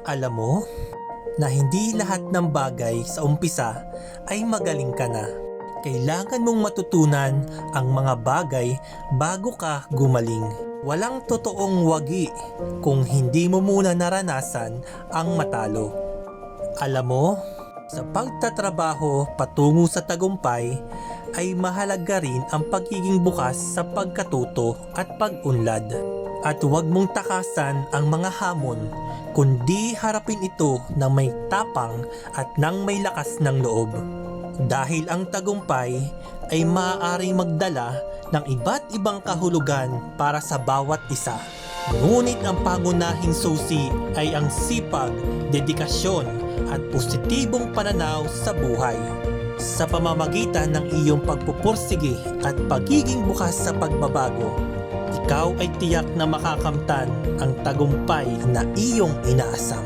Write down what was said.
Alam mo na hindi lahat ng bagay sa umpisa ay magaling ka na. Kailangan mong matutunan ang mga bagay bago ka gumaling. Walang totoong wagi kung hindi mo muna naranasan ang matalo. Alam mo, sa pagtatrabaho patungo sa tagumpay ay mahalaga rin ang pagiging bukas sa pagkatuto at pag-unlad. At huwag mong takasan ang mga hamon, kundi harapin ito ng may tapang at ng may lakas ng loob. Dahil ang tagumpay ay maaaring magdala ng iba't ibang kahulugan para sa bawat isa. Ngunit ang pangunahing susi ay ang sipag, dedikasyon at positibong pananaw sa buhay. Sa pamamagitan ng iyong pagpupursige at pagiging bukas sa pagbabago, ikaw ay tiyak na makakamtan ang tagumpay na iyong inaasam.